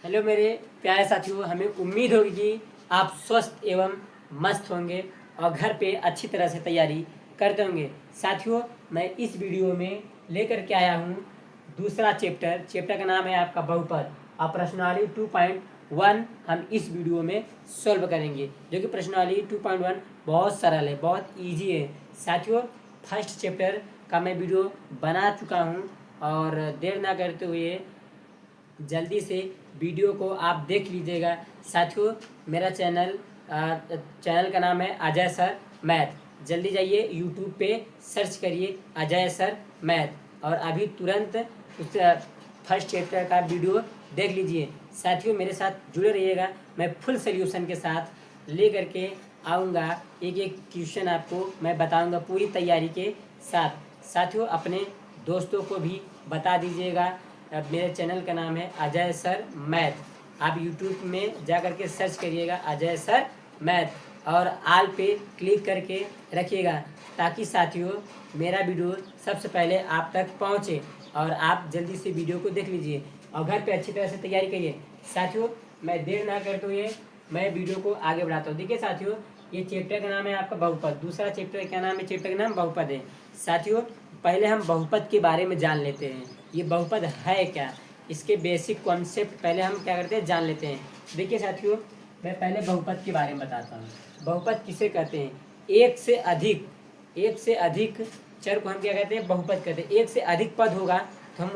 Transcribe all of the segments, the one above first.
Hello मेरे प्यारे साथियों, हमें उम्मीद होगी कि आप स्वस्थ एवं मस्त होंगे और घर पे अच्छी तरह से तैयारी करते होंगे। साथियों, मैं इस वीडियो में लेकर के आया हूँ दूसरा चैप्टर का नाम है आपका बहुपद और प्रश्नावली 2.1 हम इस वीडियो में सॉल्व करेंगे, जो कि प्रश्नावली 2.1 बहुत सरल है, बहुत ईजी है। साथियों, फर्स्ट चैप्टर का मैं वीडियो बना चुका हूँ और देर ना करते हुए जल्दी से वीडियो को आप देख लीजिएगा। साथियों, मेरा चैनल का नाम है अजय सर मैथ। जल्दी जाइए यूट्यूब पे सर्च करिए अजय सर मैथ और अभी तुरंत उस फर्स्ट चैप्टर का वीडियो देख लीजिए। साथियों, मेरे साथ जुड़े रहिएगा, मैं फुल सोल्यूशन के साथ ले करके आऊँगा। एक एक क्वेश्चन आपको मैं बताऊँगा पूरी तैयारी के साथ। साथियों, अपने दोस्तों को भी बता दीजिएगा। अब मेरे चैनल का नाम है अजय सर मैथ। आप यूट्यूब में जा करके सर्च करिएगा अजय सर मैथ और आल पे क्लिक करके रखिएगा, ताकि साथियों मेरा वीडियो सबसे पहले आप तक पहुंचे और आप जल्दी से वीडियो को देख लीजिए और घर पे अच्छी तरह से तैयारी करिए। साथियों, मैं देर ना करते हुए मैं वीडियो को आगे बढ़ाता हूँ। देखिए साथियों, ये चैप्टर का नाम है आपका बहुपद। दूसरा चैप्टर क्या नाम है? चैप्टर का नाम बहुपद है। साथियों, पहले हम बहुपद के बारे में जान लेते हैं। ये बहुपद है क्या, इसके बेसिक कॉन्सेप्ट पहले हम क्या करते हैं जान लेते हैं। देखिए साथियों, मैं पहले बहुपद के बारे में बताता हूँ। बहुपद किसे कहते हैं? एक से अधिक चर को हम क्या कहते हैं? बहुपद कहते हैं। एक से अधिक पद होगा तो हम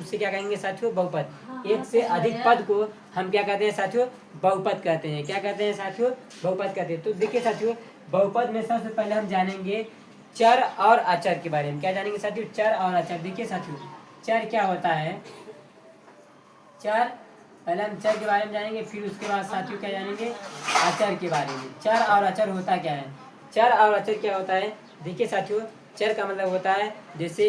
उससे क्या कहेंगे साथियों? बहुपद। एक से अधिक पद को हम क्या कहते हैं साथियों? बहुपद कहते हैं। क्या कहते हैं साथियों? बहुपद कहते हैं। तो देखिए साथियों, बहुपद में सबसे पहले हम जानेंगे चर और अचर के बारे में। क्या जानेंगे साथियों? चर और अचर। देखिए साथियों, चर क्या होता है? चर, पहले हम चर के बारे में जानेंगे, फिर उसके बाद साथियों क्या जानेंगे? अचर के बारे में। चर और अचर होता क्या है? चर और अचर क्या होता है? देखिए साथियों, चर का मतलब होता है जैसे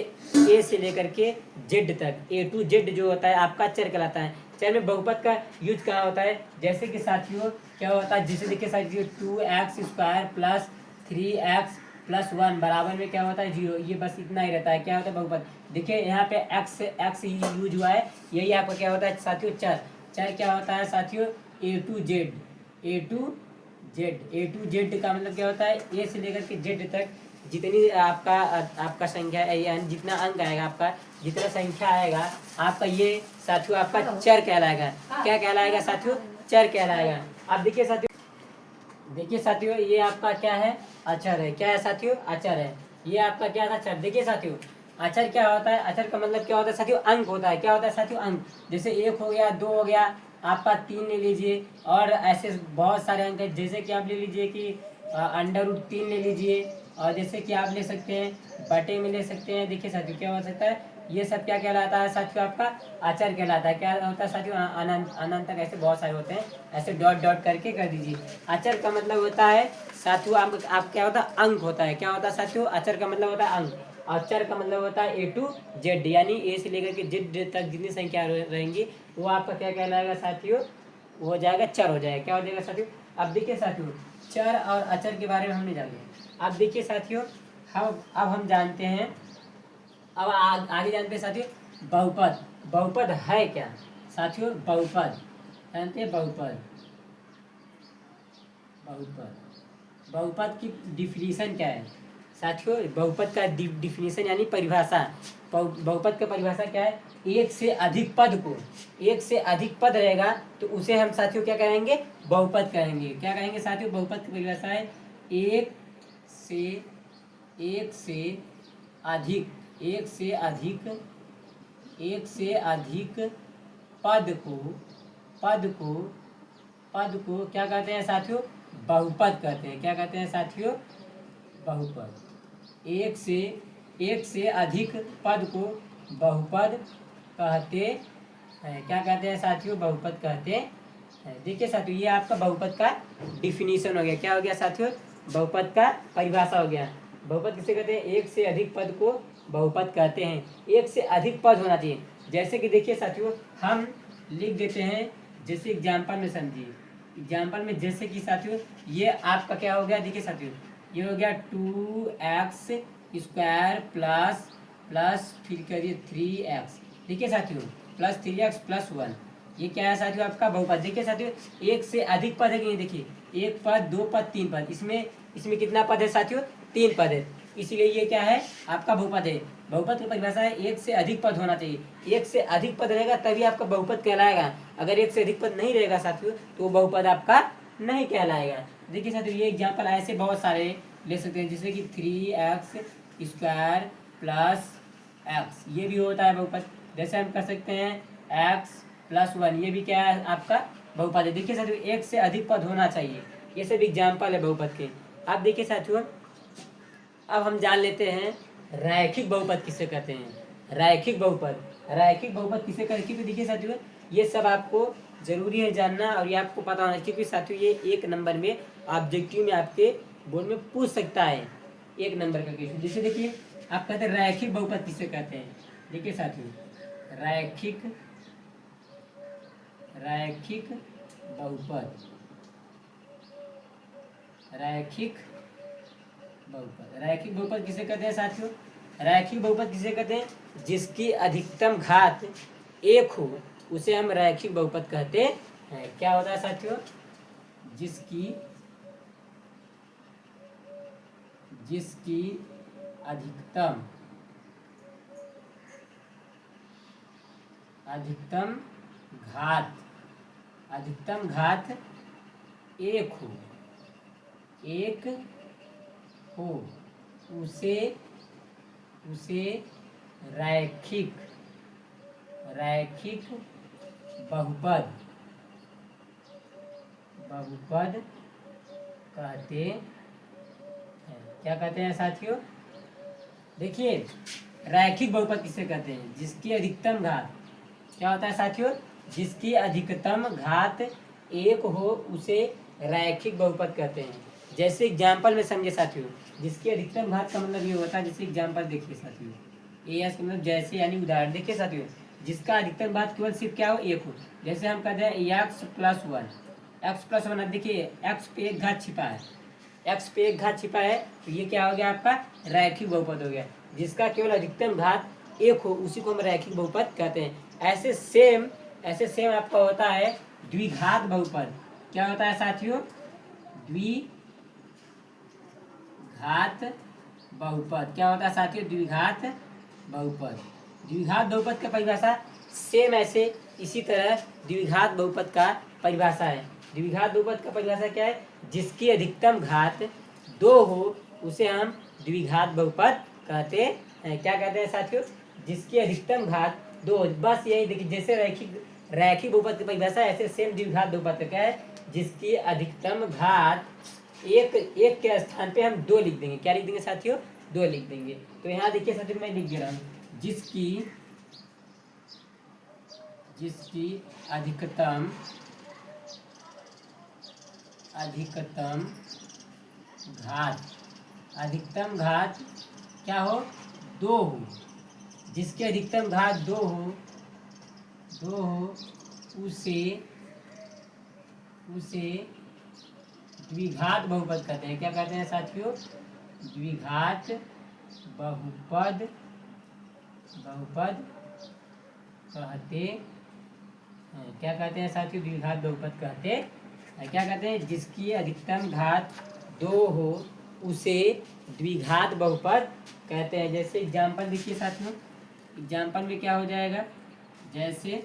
ए से लेकर के जेड तक, ए टू जेड जो होता है आपका चर कहलाता है। चर में बहुपद का यूज कहाँ होता है? जैसे कि साथियों क्या होता है, जैसे देखिए साथियों 2x² प्लस 3x+1 बराबर में क्या होता है? 0। ये बस इतना ही रहता है। क्या होता है? बहुपद। देखिए यहाँ पे x यूज हुआ है, यही आपका क्या होता है साथियों? चर। चर क्या होता है साथियों? ए टू जेड का मतलब क्या होता है? ए से लेकर के जेड तक जितनी आपका संख्या है, यानी जितना अंक आएगा आपका, जितना संख्या आएगा आपका, ये साथियों आपका चर कहलाएगा। क्या कहलाएगा साथियों? चर कहलाएगा। अब देखिए साथियों, ये आपका क्या है? अचर है। क्या है साथियों? अचर है। ये आपका क्या था? चर। देखिए साथियों, अचर क्या होता है? अचर का मतलब क्या होता है साथियों? अंक होता है। क्या होता है साथियों? अंक। जैसे 1 हो गया, 2 हो गया, आपका 3 ले लीजिए और ऐसे बहुत सारे अंक है। जैसे कि आप ले लीजिए कि √3 ले लीजिए, और जैसे कि आप ले सकते हैं बटे में ले सकते हैं। देखिए साथियों, क्या हो सकता है? ये सब क्या कहलाता है साथियों? आपका अचर कहलाता है। क्या होता है साथियों? अनंत तक ऐसे बहुत सारे होते हैं, ऐसे डॉट डॉट करके कर दीजिए। अचर का मतलब होता है साथियों आप क्या होता है? अंक होता है। क्या होता है साथियों? अचर का मतलब होता है अंक। और चर का मतलब होता है ए टू जेड, यानी ए से लेकर के जेड तक जितनी संख्या रहेंगी वो आपका क्या कहलाएगा साथियों? वो हो जाएगा चर, हो जाएगा। क्या हो जाएगा साथियों? अब देखिए साथियों, चर और अचर के बारे में हमने जान लिया। अब देखिए साथियों, हम जानते हैं, अब आगे जानते हैं साथियों बहुपद। बहुपद है क्या साथियों? बहुपद जानते हैं? बहुपद बहुपद बहुपद की डिफिनीशन क्या है साथियों? बहुपद का डिफिनीशन यानी परिभाषा। बहुपद का परिभाषा क्या है? एक से अधिक पद रहेगा तो उसे हम साथियों क्या कहेंगे? बहुपद कहेंगे। क्या कहेंगे साथियों? बहुपद की परिभाषा है एक से अधिक पद को क्या कहते हैं साथियों? बहुपद कहते हैं। क्या कहते हैं साथियों? बहुपद। एक से अधिक पद को बहुपद कहते हैं। क्या कहते हैं साथियों? बहुपद कहते हैं। देखिए साथियों, ये आपका बहुपद का डिफिनीशन हो गया। क्या हो गया साथियों? बहुपद का परिभाषा हो गया। बहुपद किसे कहते हैं? एक से अधिक पद को बहुपद कहते हैं। एक से अधिक पद होना चाहिए। जैसे कि देखिए साथियों, हम लिख देते हैं, जैसे एग्जाम्पल में समझिए। एग्जाम्पल में जैसे कि साथियों ये आपका क्या हो गया? देखिए साथियों, ये हो गया 2x² प्लस फिर करिए 3x। देखिए साथियों, +3x+1। ये क्या है साथियों आपका बहुपद। देखिए साथियों एक से अधिक पद है कि नहीं, देखिए एक पद, दो पद, तीन पद, इसमें इसमें कितना पद है साथियों, तीन पद है, इसीलिए ये क्या है आपका बहुपद है। बहुपद की परिभाषा है एक से अधिक पद होना चाहिए, एक से अधिक पद रहेगा तभी आपका बहुपद कहलाएगा। अगर एक से अधिक पद नहीं रहेगा साथियों तो वो बहुपद आपका नहीं कहलाएगा। देखिए साथियों ये एग्जाम्पल ऐसे बहुत सारे ले सकते हैं, जैसे कि 3x² प्लस एक्स, ये भी होता है बहुपद। जैसे हम कर सकते हैं x+1, ये भी क्या है आपका बहुपद है। देखिए साथियों एक से अधिक पद होना चाहिए, ये सब एग्जाम्पल है बहुपद के। अब देखिए साथियों अब हम जान लेते हैं रैखिक बहुपद किसे कहते हैं। रैखिक बहुपद, रैखिक बहुपद किसे कहते हैं, क्योंकि देखिए साथियों ये सब आपको जरूरी है जानना और ये आपको पता होना, क्योंकि साथियों ये एक नंबर में ऑब्जेक्टिव में आपके बोर्ड में पूछ सकता है, एक नंबर का क्वेश्चन। जैसे देखिए आप कहते हैं रैखिक बहुपद किसे कहते हैं। देखिए साथियों रैखिक, रैखिक बहुपद, रैखिक बहुपद, रैखिक बहुपद किसे कहते हैं साथियों। रैखिक बहुपद किसे कहते हैं, जिसकी अधिकतम घात एक हो उसे हम रैखिक बहुपद कहते हैं। क्या होता है साथियों, जिसकी जिसकी अधिकतम अधिकतम घात, अधिकतम घात एक हो, एक हो उसे उसे रैखिक, रैखिक बहुपद, बहुपद कहते हैं। क्या कहते हैं साथियों, देखिए रैखिक बहुपद किसे कहते हैं, जिसकी अधिकतम घात क्या होता है साथियों, जिसकी अधिकतम घात एक हो उसे रैखिक बहुपद कहते हैं। जैसे एग्जाम्पल में समझे साथियों, जिसकी अधिकतम घात का मतलब ये होता है, जैसे एग्जाम्पल देखिए साथियों, ए का मतलब जैसे यानी उदाहरण। देखिए साथियों जिसका अधिकतम घात केवल सिर्फ क्या हो, एक हो। जैसे हम कहते हैं x+1, x+1, अब देखिए x पे एक घात छिपा है, x पे एक घात छिपा है, तो ये क्या हो गया आपका रैखिक बहुपद हो गया। जिसका केवल अधिकतम घात एक हो उसी को हम रैखिक बहुपद कहते हैं। ऐसे सेम आपका होता है द्विघात बहुपद। क्या होता है साथियों, द्विघात बहुपद। क्या होता है साथियों, द्विघात बहुपद। द्विघात बहुपद का परिभाषा सेम ऐसे इसी तरह द्विघात बहुपद का परिभाषा है। द्विघात बहुपद का परिभाषा क्या है, जिसकी अधिकतम घात दो हो उसे हम द्विघात बहुपद कहते हैं। क्या कहते हैं साथियों, जिसकी अधिकतम घात दो, बस यही देखिए जैसे रैखिक बहुपद की परिभाषा ऐसे सेम द्विघात बहुपद का क्या है, जिसकी अधिकतम घात एक के स्थान पे हम दो लिख देंगे। क्या लिख देंगे साथियों, दो लिख देंगे। तो यहाँ देखिए साथियों मैं लिख दे रहा हूँ, जिसकी अधिकतम घात क्या हो, दो हो, जिसकी अधिकतम घात दो हो उसे द्विघात बहुपद कहते हैं। क्या कहते हैं साथियों, द्विघात बहुपद कहते हैं। क्या कहते हैं साथियों, द्विघात बहुपद कहते हैं। क्या कहते हैं, जिसकी अधिकतम घात दो हो उसे द्विघात बहुपद कहते हैं। जैसे एग्जाम्पल देखिए साथियों, एग्जाम्पल में क्या हो जाएगा, जैसे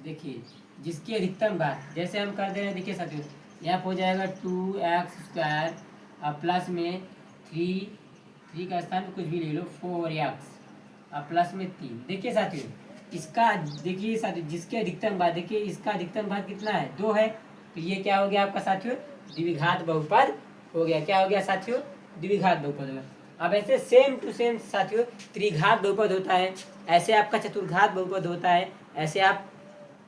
देखिए जिसकी अधिकतम घात, जैसे हम कर दे रहे हैं, देखिए साथियों यहाँ हो जाएगा 2x² और प्लस में 3 का स्थान कुछ भी ले लो 4x और प्लस में 3। देखिए साथियों इसका, देखिए साथियों जिसके अधिकतम घात, देखिए इसका अधिकतम घात कितना है, 2 है, तो ये क्या हो गया आपका साथियों, द्विघात बहुपद हो गया। क्या हो गया साथियों, द्विघात बहुपद हो गया। अब ऐसे सेम टू सेम साथियों त्रिघात बहुपद होता है, ऐसे आपका चतुर्घात बहुपद होता है, ऐसे आप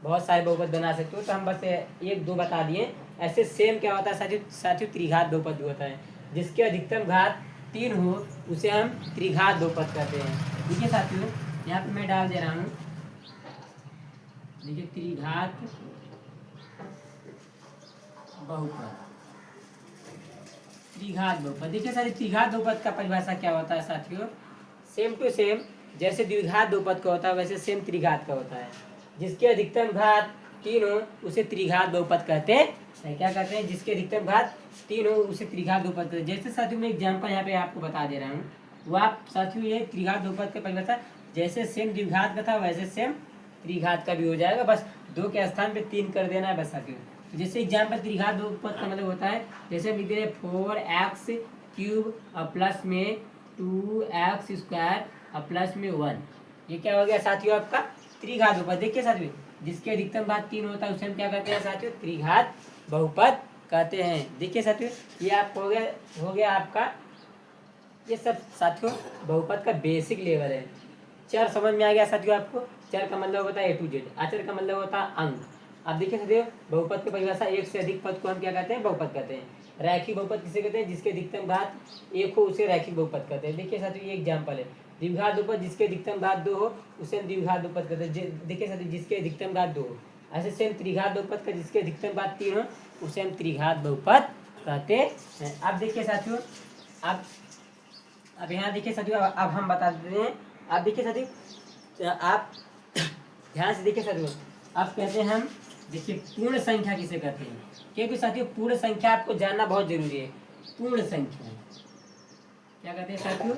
बहुत सारे बहुपद बना सकते हो। तो हम बस एक दो बता दिए। ऐसे सेम क्या होता है साथियों त्रिघात बहुपद होता है, जिसके अधिकतम घात 3 हो उसे हम त्रिघात बहुपद कहते हैं। देखिए साथियों यहाँ पे मैं डाल दे रहा हूँ, देखिए त्रिघात बहुपद, त्रिघात बहुपद। देखिए साथियों त्रिघात बहुपद का परिभाषा क्या होता है साथियों, सेम टू सेम जैसे द्विघात बहुपद का होता है वैसे सेम त्रिघात का होता है। जिसके अधिकतम घात तीन हो उसे त्रिघात बहुपद कहते हैं। क्या कहते हैं? जिसके अधिकतम घात तीन हो उसे त्रिघात बहुपद कहते हैं। जैसे साथियों मैं एग्जाम्पल यहाँ पे आपको बता दे रहा हूँ, वो आप साथियों ये त्रिघात बहुपद का परिभाषा जैसे सेम द्विघात का था वैसे सेम त्रिघात का भी हो जाएगा, बस दो के स्थान पे तीन कर देना है बस साथियों। तो जैसे एग्जाम्पल त्रिघात बहुपद का मतलब होता है, जैसे हम लिख दे रहे 4x³ और प्लस में 2x² और प्लस में 1, ये क्या हो गया साथियों? आपका त्रिघात बहुपद। देखिए साथियों, जिसके अधिकतम घात तीन होता है उसे हम क्या कहते हैं साथियों? त्रिघात बहुपद कहते हैं। देखिए साथियों, ये आप हो गया आपका, ये सब साथियों बहुपद का बेसिक लेवल है। चर समझ में आ गया साथियों आपको? चर का मतलब होता है A to Z, अचर का मतलब होता है अंक। अब देखिए साथियों, बहुपद की परिभाषा एक से अधिक पद को हम क्या कहते हैं? बहुपद कहते हैं। रैखिक बहुपद किसे कहते हैं? जिसके अधिकतम घात एक हो उसे रैखिक बहुपद कहते हैं। देखिए साथियों, ये एग्जाम्पल है। द्विघात बहुपद जिसके अधिकतम घात दो हो उसे हम द्विघात बहुपद कहते हैं। देखिए साथियों, जिसके अधिकतम घात दो हो। ऐसे सेम त्रिघात बहुपद का जिसके अधिकतम घात तीन हो उसे हम त्रिघात बहुपद कहते हैं। अब देखिए साथियों, अब यहाँ देखिए साथियों, अब हम बता देते हैं। आप देखिए साथियों, आप ध्यान से देखिए साथियों, आप कहते हैं हम, देखिए पूर्ण संख्या किसे कहते हैं? क्योंकि साथियों पूर्ण संख्या आपको जानना बहुत जरूरी है। पूर्ण संख्या क्या कहते हैं साथियों?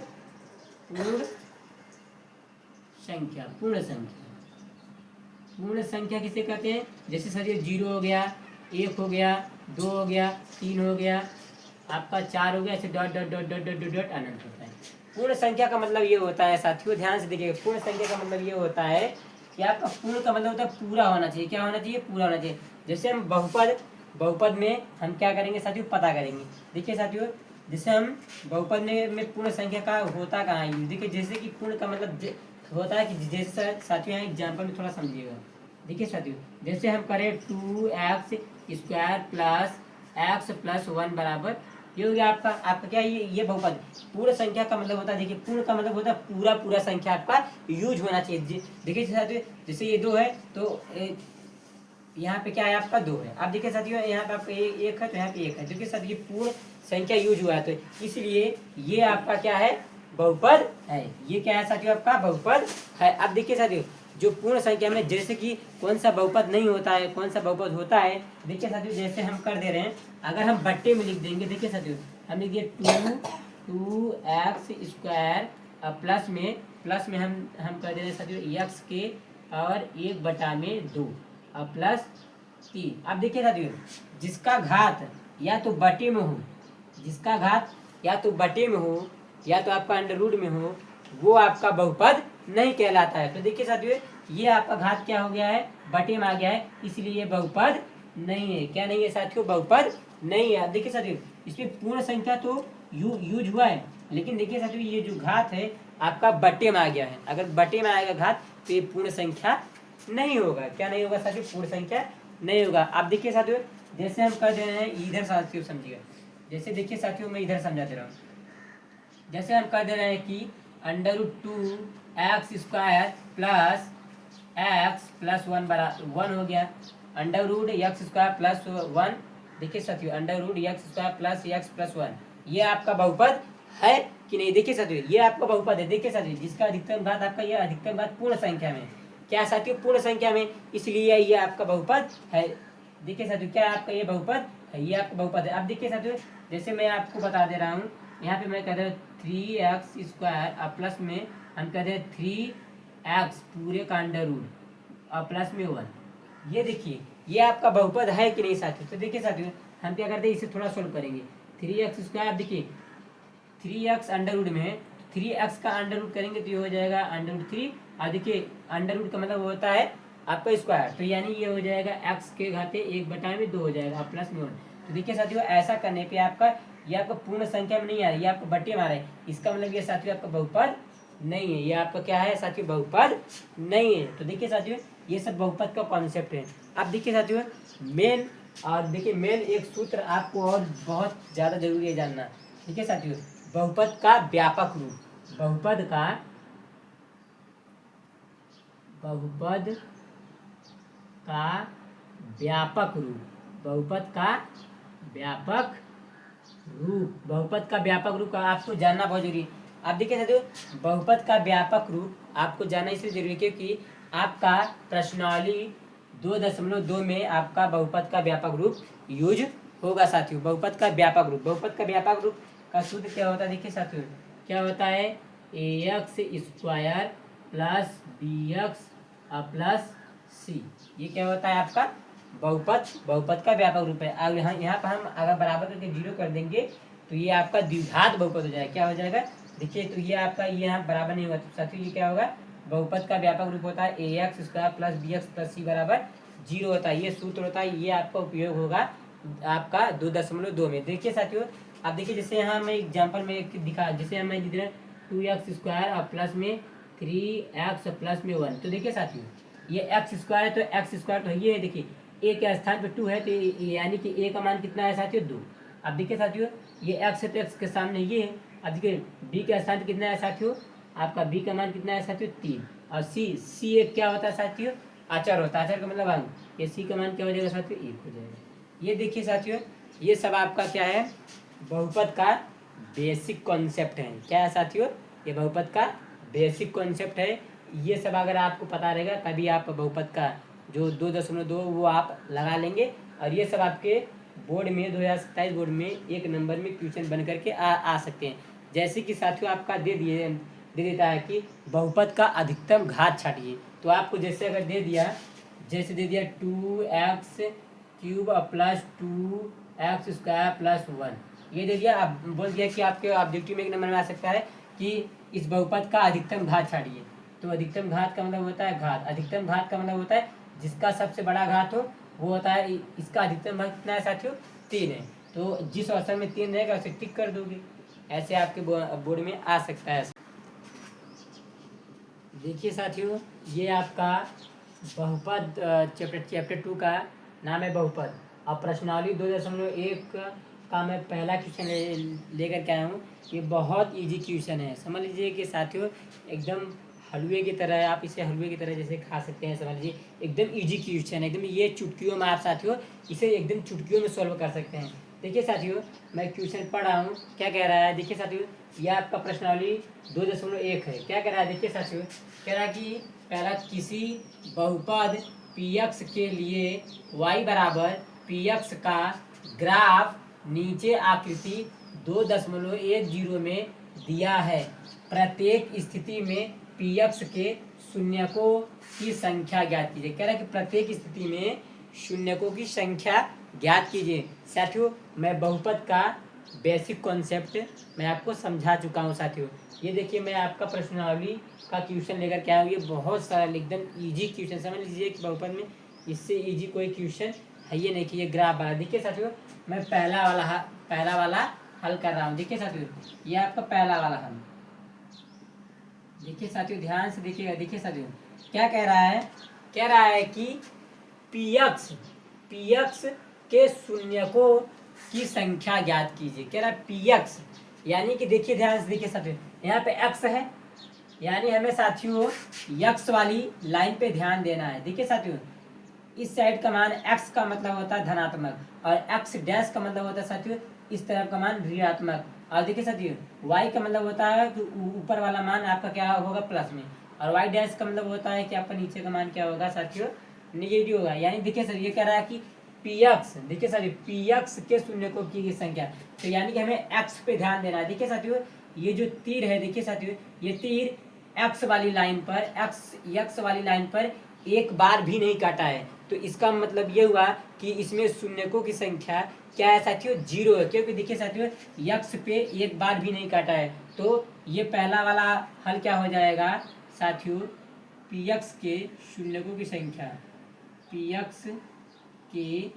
पूर्ण संख्या। पूर्ण संख्या, पूर्ण संख्या किसे कहते हैं? जैसे साथियों 0 हो गया, 1 हो गया, 2 हो गया, 3 हो गया, आपका 4 हो गया, ऐसे dot dot dot dot dot dot dot अनंत होता है। पूर्ण संख्या का मतलब ये होता है साथियों, ध्यान से देखिएगा, पूर्ण संख्या का मतलब ये होता है कि आपका पूर्ण का मतलब होता है पूरा होना चाहिए। क्या होना चाहिए? पूरा होना चाहिए। जैसे हम बहुपद में हम क्या करेंगे साथियों? पता करेंगे। देखिए साथियों, जैसे हम बहुपद में पूर्ण संख्या का होता कहाँ है? देखिए जैसे कि पूर्ण का मतलब होता है कि जैसे साथियों यहाँ एग्जाम्पल में थोड़ा समझिएगा। देखिए साथियों, जैसे हम करें 2x² प्लस x प्लस 1 बराबर, ये हो गया आपका क्या? ये बहुपद। पूर्ण संख्या का मतलब होता है, देखिए पूर्ण का मतलब होता है पूरा संख्या आपका यूज होना चाहिए। देखिए साथियों, जैसे ये 2 है तो यहाँ पे क्या है? आपका 2 है। आप देखिए साथियों, यहाँ पे आपका 1 है तो यहाँ पे 1 है। देखिए साथियों, ये पूर्ण संख्या यूज हुआ है तो इसलिए ये आपका क्या है? बहुपद है। ये क्या है साथियों? आपका बहुपद है। अब देखिए साथियों, जो पूर्ण संख्या में जैसे कि कौन सा बहुपद नहीं होता है, कौन सा बहुपद होता है, देखिए साथियों जैसे हम कर दे रहे हैं, अगर हम बट्टे में लिख देंगे, देखिए साथियों हम लिख दिए 2x² प्लस में हम कर दे रहे हैं साथियों x के और 1/2 और प्लस 3। अब देखिए साथियों, जिसका घात या तो बटे में हो, जिसका घात या तो बटे में हो या तो आपका अंडर रूट में हो, वो आपका बहुपद नहीं कहलाता है। तो देखिए साथियों, ये आपका घात क्या हो गया है? बटे में आ गया है, इसलिए ये बहुपद नहीं है। क्या नहीं है साथियों? बहुपद नहीं है। देखिए साथियों, इसमें पूर्ण संख्या तो यूज हुआ है, लेकिन देखिए साथियों ये जो घात है आपका बटे में आ गया है। अगर बटे में आएगा घात तो ये पूर्ण संख्या नहीं होगा। क्या नहीं होगा साथियों? पूर्ण संख्या नहीं होगा। आप देखिए साथियों, जैसे हम कर दे रहे हैं इधर साथियों समझिएगा, जैसे देखिए साथियों मैं इधर समझा दे रहा हूँ। जैसे हम कर दे रहे हैं कि √2x² प्लस x प्लस 1 बराबर 1 हो गया, √x² प्लस 1। देखिए साथियों, √x² प्लस x प्लस 1, ये आपका बहुपद है कि नहीं? देखिए साथियों, ये आपका बहुपद है। देखिए साथियों, जिसका अधिकतम घात आपका, ये अधिकतम घात पूर्ण संख्या में, क्या साथियों? पूर्ण संख्या में, इसलिए ये आपका बहुपद है। देखिए साथियों, क्या आपका ये बहुपद है? ये आपका बहुपद है। अब देखिए साथियों, जैसे मैं आपको बता दे रहा हूँ, यहाँ पे मैं कह रहा हूँ 3x² और प्लस में हम कह रहे हैं 3x पूरे का अंडर रूट और प्लस में 1। ये देखिए, ये आपका बहुपद है कि नहीं साथियों? तो देखिए साथियों, हम क्या करते हैं, इसे थोड़ा सोल्व करेंगे। 3x², देखिए 3x अंडर रूट में है, 3x का अंडर रूट करेंगे तो ये हो जाएगा √3। और देखिए अंडर रूट का मतलब होता है आपका स्क्वायर, तो यानी ये हो जाएगा x के घाते 1/2 हो जाएगा और प्लस में 1। तो देखिए साथियों, ऐसा करने पे आपका ये आपका पूर्ण संख्या में नहीं आ रहा है, ये आपको बट्टे में आ रहा है। इसका मतलब ये साथियों आपका बहुपद नहीं है। ये आपका क्या है साथियों? बहुपद नहीं है। तो देखिए साथियों, ये सब बहुपद का कॉन्सेप्ट है। अब देखिए साथियों, मेन और देखिए मेन एक सूत्र आपको और बहुत ज़्यादा जरूरी है जानना। ठीक है साथियों, बहुपद का व्यापक रूप, बहुपद का व्यापक रूप, बहुपद का व्यापक रूप का आपको जानना बहुत जरूरी है। आप देखिए साथियों, बहुपद का व्यापक रूप आपको जानना इसलिए जरूरी है क्योंकि आपका प्रश्नावली 2.2 में आपका बहुपद का व्यापक रूप यूज होगा साथियों। बहुपद का व्यापक रूप, बहुपद का व्यापक रूप का सूत्र क्या होता है देखिए साथियों, क्या होता है ax² plus bx plus c। ये क्या होता है आपका बहुपद, बहुपद का व्यापक रूप है। अब यहाँ पर हम अगर बराबर करके 0 कर देंगे तो ये आपका द्विघात बहुपद हो जाएगा। क्या हो जाएगा देखिए, तो ये आपका ये यहाँ बराबर नहीं होगा तो साथियों ये क्या होगा, बहुपद का व्यापक रूप होता है ax² plus bx plus c बराबर 0 होता है। ये सूत्र होता है, ये आपका उपयोग होगा आपका 2.2 में। देखिए साथियों, आप देखिए जैसे यहाँ मैं एग्जाम्पल में एक दिखा, जैसे मैं लिख रहा 2x² और प्लस में 3x प्लस में 1। तो देखिए साथियों, ये x² है तो x² तो ये है, देखिए a के स्थान पर 2 है तो यानी कि a का मान कितना है साथियों 2। अब देखिए साथियों, ये x है तो x के सामने ये है। अब देखिए b के स्थान पर कितना है साथियों, आपका b का मान कितना है साथियों 3। और c एक क्या होता है साथियों, अचर होता है। अचर का मतलब अंक, ये c का मान क्या हो जाएगा साथियों 1 हो जाएगा। ये देखिए साथियों, ये सब आपका क्या है, बहुपद का बेसिक कॉन्सेप्ट है। क्या है साथियों, ये बहुपद का बेसिक कॉन्सेप्ट है। ये सब अगर आपको पता रहेगा तभी आप बहुपद का जो 2.2 वो आप लगा लेंगे। और ये सब आपके बोर्ड में 2027 बोर्ड में 1 नंबर में क्वेश्चन बन करके आ सकते हैं। जैसे कि साथियों आपका दे देता है कि बहुपद का अधिकतम घात छाटिए। तो आपको जैसे अगर दे दिया, जैसे दे दिया 2x³ प्लस 2x² प्लस 1, ये दे दिया। आप बोल दिया कि आपके ऑब्जेक्टिव में 1 नंबर में आ सकता है कि इस बहुपद का अधिकतम घात छाटिए। तो अधिकतम घात का मतलब होता है घात, अधिकतम घात का मतलब होता है जिसका सबसे बड़ा घात हो वो होता है। इसका अधिकतम घात कितना है साथियों 3 है। तो जिस ऑप्शन में 3 रहेगा उसे टिक कर दोगे। ऐसे आपके बोर्ड में आ सकता है। देखिए साथियों, ये आपका बहुपद चैप्टर 2 का नाम है बहुपद। और प्रश्नावली 2.1 का मैं पहला क्वेश्चन लेकर के आया हूँ। ये बहुत इजी क्वेश्चन है, समझ लीजिए कि साथियों एकदम हलवे की तरह है। आप इसे हलवे की तरह जैसे खा सकते हैं, समझ लीजिए एकदम इजी क्वेश्चन है। एकदम ये चुटकियों में आप साथियों इसे एकदम चुटकियों में सॉल्व कर सकते हैं। देखिए साथियों, मैं क्वेश्चन पढ़ रहा हूँ, क्या कह रहा है देखिए साथियों, यह आपका प्रश्नावली 2.1 है। क्या कह रहा है देखिए साथियों, कह रहा है कि पहला, किसी बहुपद px के लिए y बराबर px का ग्राफ नीचे आकृति 2.10 में दिया है। प्रत्येक स्थिति में px के शून्यकों की संख्या ज्ञात कीजिए। कह रहा है कि प्रत्येक स्थिति में शून्यकों की संख्या ज्ञात कीजिए। साथियों, मैं बहुपद का बेसिक कॉन्सेप्ट मैं आपको समझा चुका हूँ साथियों। ये देखिए मैं आपका प्रश्नावली का क्वेश्चन लेकर के आया हूँ। ये बहुत सारा एकदम इजी क्वेश्चन, समझ लीजिए कि बहुपद में इससे इजी कोई क्वेश्चन है ये नहीं कि ये ग्राफ वाला। देखिए साथियों, मैं पहला वाला हल कर रहा हूँ। देखिए साथियों, ये आपका पहला वाला हल। देखिए साथियों, ध्यान से देखिएगा। देखिए साथियों, क्या कह रहा है, कह रहा है कि px के शून्यकों की संख्या ज्ञात कीजिए। कह रहा है px यानी कि देखिए ध्यान से देखिए साथियों, यहाँ पे x है, यानी हमें साथियों x वाली लाइन पे ध्यान देना है। देखिए साथियों, इस साइड का मान x का मतलब होता है धनात्मक और x डैश का मतलब होता है साथियों इस तरफ का मान ऋणात्मक। और देखिए साथियों, y का मतलब होता है कि ऊपर वाला मान आपका क्या होगा प्लस में, और y डैश का मतलब होता है कि आपका नीचे का मान क्या होगा साथियों निगेटिव होगा। यानी देखिए सर ये कह रहा है कि px, देखिए साथियों px के शून्यकों की संख्या, तो यानी कि हमें x पे ध्यान देना है। देखिए साथियों, ये जो तीर है, देखिए साथियों ये तीर x वाली लाइन पर x वाली लाइन पर एक बार भी नहीं काटा है। तो इसका मतलब ये हुआ कि इसमें शून्यकों की संख्या क्या है साथियों 0 है, क्योंकि देखिए साथियों x पे एक बार भी नहीं काटा है। तो ये पहला वाला हल क्या हो जाएगा साथियों, px के शून्यकों की संख्या, px के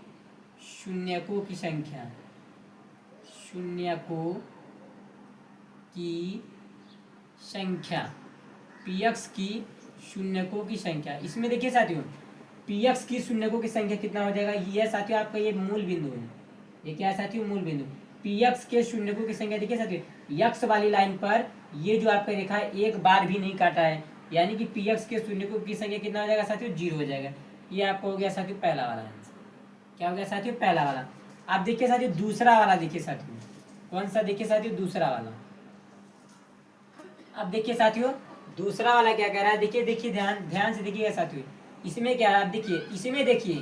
शून्यकों की संख्या, शून्यकों की संख्या, px की शून्यकों की संख्या। इसमें देखिए साथियों px की शून्यकों की संख्या कितना हो जाएगा, ये साथियों आपका ये मूल बिंदु है। ये क्या है साथियों मूल बिंदु। px के शून्यकों की संख्या देखिए साथियों x वाली लाइन पर ये जो आपका रेखा है एक बार भी नहीं काटा है, यानी कि px के शून्यकों की संख्या कितना हो जाएगा साथियों 0 हो जाएगा। ये आपका हो गया साथियों पहला वाला आंसर। क्या हो गया साथियों पहला वाला। आप देखिए साथियों दूसरा वाला, देखिए साथियों कौन सा, देखिए साथियों दूसरा वाला। अब देखिए साथियों दूसरा वाला क्या कह रहा है, देखिए ध्यान से देखिएगा साथियों। इसमें क्या है, आप देखिए इसमें देखिए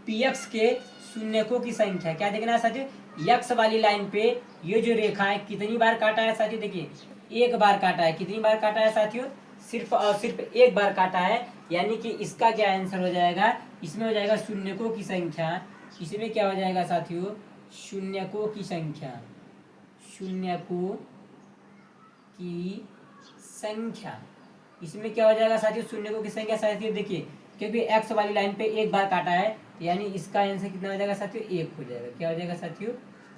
पी एक्स के शून्यकों की संख्या क्या देखना है साथियों, यक्स वाली लाइन पे ये जो रेखा है कितनी बार काटा है साथियों, देखिए एक बार काटा है। कितनी बार काटा है साथियों, सिर्फ और सिर्फ एक बार काटा है। यानी कि इसका क्या आंसर हो जाएगा, इसमें हो जाएगा शून्यकों की संख्या। इसमें क्या हो जाएगा साथियों, शून्यकों की संख्या, शून्यकों की संख्या। इसमें क्या हो जाएगा साथियों, शून्यकों की संख्या साथियों देखिए, क्योंकि एक्स वाली लाइन पे एक बार काटा है, यानी इसका आंसर कितना हो जाएगा साथियों, एक हो जाएगा। क्या हो जाएगा साथियों,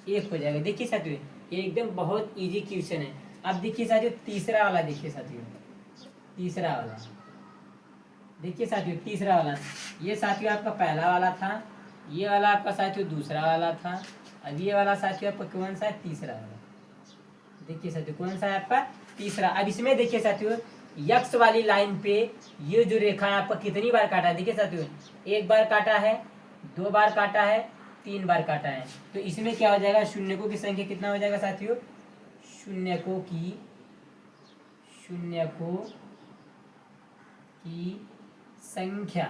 एक हो जाएगा। देखिए साथियों ये एकदम बहुत इजी क्वेश्चन है। अब देखिए साथियों तीसरा वाला, देखिए साथियों तीसरा वाला, देखिए साथियों तीसरा वाला, ये साथियों आपका पहला वाला था, ये वाला आपका साथियों दूसरा वाला था, अब ये वाला साथियों आपका कौन सा है, तीसरा वाला। देखिए साथियों कौन सा है आपका, तीसरा। अब इसमें देखिए साथियों यक्स वाली लाइन पे ये जो रेखा है आपका कितनी बार काटा है, देखिए साथियों एक बार काटा है, दो बार काटा है, तीन बार काटा है। तो इसमें क्या हो जाएगा, शून्यकों की संख्या कितना हो जाएगा साथियों, शून्यकों की संख्या।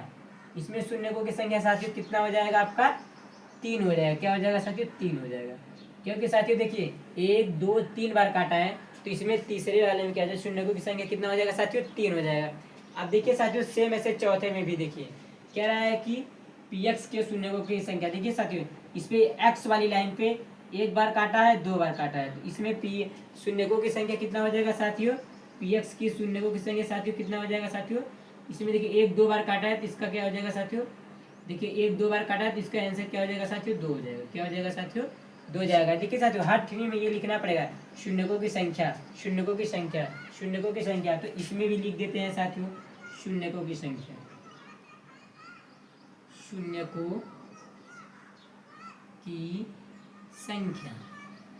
इसमें शून्यकों की संख्या साथियों कितना हो जाएगा आपका, तीन हो जाएगा। क्या हो जाएगा साथियों, तीन हो जाएगा। क्योंकि साथियों देखिए एक दो तीन बार काटा है, तो इसमें तीसरे वाले में क्या हो जाएगा, शून्यकों की संख्या कितना हो जाएगा साथियों, तीन हो जाएगा। अब देखिए साथियों सेम ऐसे चौथे में भी देखिए कह रहा है कि पी एक्स के शून्यकों की संख्या। देखिए साथियों इस पे एक्स वाली लाइन पे एक बार काटा है, दो बार काटा है, तो इसमें पी शून्यकों की संख्या कितना हो जाएगा साथियों, पी एक्स की शून्यकों की संख्या साथियों कितना हो जाएगा साथियों। इसमें देखिए एक दो बार काटा है, तो इसका क्या हो जाएगा साथियों, देखिए एक दो बार काटा है, तो इसका आंसर क्या हो जाएगा साथियों, दो हो जाएगा। क्या हो जाएगा साथियों, दो जाएगा। देखिए साथियों हर थ्री में ये लिखना पड़ेगा, शून्यकों की संख्या, शून्यकों की संख्या, शून्यकों की संख्या। तो इसमें भी लिख देते हैं साथियों शून्यकों की संख्या, शून्यकों की संख्या,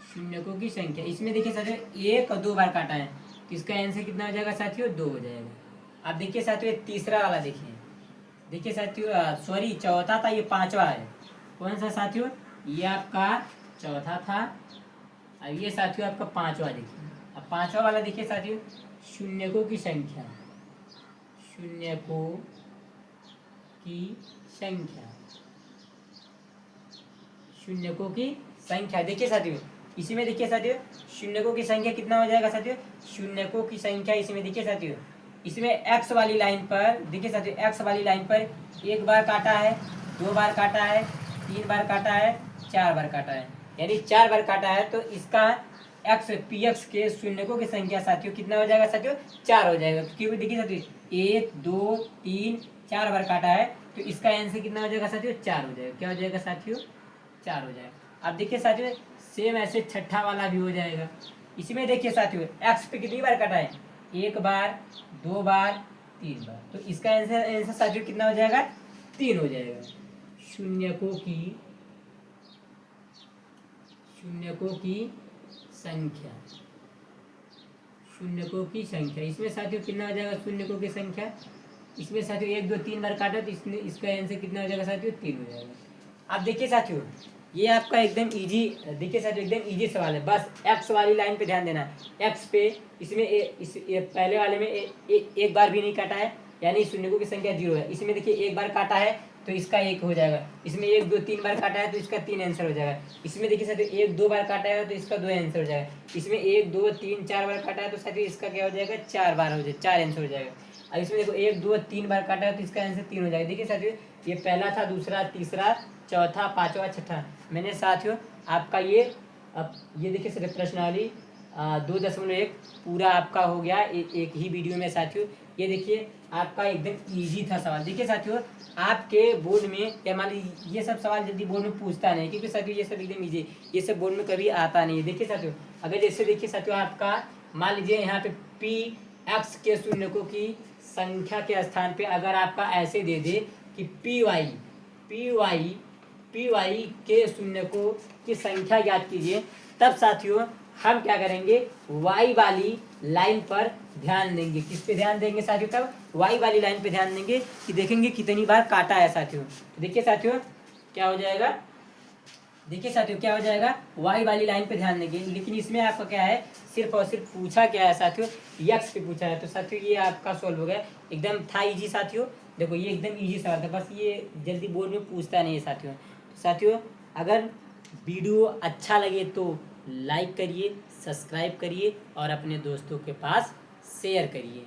शून्यकों की संख्या। इसमें देखिए साथियों एक और दो बार काटा है, तो इसका आंसर कितना हो जाएगा साथियों, दो हो जाएगा। अब देखिए साथियों तीसरा वाला देखिए, देखिए साथियों सॉरी चौथा था, ये पांचवा है। कौन सा साथियों, ये आपका चौथा था, अब ये साथियों आपका पांचवा। देखिए अब पांचवा वाला देखिए साथियों, शून्यकों की संख्या, शून्यकों की संख्या, शून्यकों की संख्या। देखिए साथियों इसी में देखिए साथियों शून्यकों की संख्या कितना हो जाएगा साथियों, शून्यकों की संख्या इसमें देखिए साथियों, इसमें एक्स वाली लाइन पर देखिए साथियों एक्स वाली लाइन पर एक बार काटा है, दो बार काटा है, तीन बार काटा है, चार बार काटा है, यानी चार बार काटा है। तो इसका एक्स पी एक्स के शून्यकों की संख्या साथियों कितना हो जाएगा साथियों, चार हो जाएगा। क्योंकि देखिए साथियों एक दो तीन चार बार काटा है, तो इसका आंसर कितना हो जाएगा साथियों, चार हो जाएगा। क्या हो जाएगा साथियों, चार हो जाएगा। अब देखिए साथियों सेम ऐसे छठा वाला भी हो जाएगा। इसमें देखिए साथियों एक्स पे कितनी बार काटा है, एक बार, दो बार, तीन बार, तो इसका आंसर साथियों कितना हो जाएगा, तीन हो जाएगा। शून्यकों की संख्या, शून्यकों की संख्या। इसमें साथियों कितना हो जाएगा शून्यकों की संख्या, इसमें साथियों एक दो तीन बार काटा, तो इसमें इसका आंसर कितना हो जाएगा साथियों, तीन हो जाएगा। अब देखिए साथियों ये आपका एकदम इजी, देखिए साथियों एकदम इजी सवाल है। बस एक्स वाली लाइन पे ध्यान देना है। एक्स पे इसमें पहले वाले में एक बार भी नहीं काटा है, यानी शून्यकों की संख्या जीरो है। इसमें देखिए एक बार काटा है, तो इसका एक हो जाएगा। इसमें एक दो तीन बार काटा है, तो इसका तीन आंसर हो जाएगा। इसमें देखिए साथियों एक दो बार काटा है, तो इसका दो आंसर हो जाएगा। इसमें एक दो तीन चार बार काटा है, तो साथियों इसका क्या हो जाएगा, चार बार हो जाएगा, चार आंसर हो जाएगा। अब इसमें देखो एक दो तीन बार काटा है, तो इसका आंसर तीन हो जाएगा। देखिए साथियों ये पहला था, दूसरा, तीसरा, चौथा, पांचवा, छठा। मैंने साथियों आपका ये अब ये देखिए साथियों प्रश्नावली 2.1 पूरा आपका हो गया एक ही वीडियो में साथियों। ये देखिए आपका एकदम इजी था सवाल। देखिए साथियों आपके बोर्ड में या मान लीजिए ये सब सवाल जल्दी बोर्ड में पूछता नहीं, क्योंकि साथियों ये सब एकदम इजी, ये सब बोर्ड में कभी आता नहीं है। देखिए साथियों अगर जैसे देखिए साथियों आपका मान लीजिए यहाँ पे पी एक्स के शून्यकों की संख्या के स्थान पे अगर आपका ऐसे दे दे कि पी वाई के शून्यकों की संख्या ज्ञात कीजिए, तब साथियों हम क्या करेंगे, वाई वाली लाइन पर ध्यान देंगे। किस पे ध्यान देंगे साथियों, तब वाई वाली लाइन पे ध्यान देंगे कि देखेंगे कितनी बार काटा है साथियों। तो देखिए साथियों क्या हो जाएगा, देखिए साथियों क्या हो जाएगा, वाई वाली लाइन पे ध्यान देंगे। लेकिन इसमें आपका क्या है, सिर्फ और सिर्फ पूछा क्या है साथियों, यक्स पे पूछा है। तो साथियों ये आपका सोल्व हो गया, एकदम था इजी साथियों। देखो ये एकदम इजी सवाल था, बस ये जल्दी बोर्ड में पूछता नहीं है साथियों। तो साथियों अगर वीडियो अच्छा लगे तो लाइक करिए, सब्सक्राइब करिए और अपने दोस्तों के पास शेयर करिए।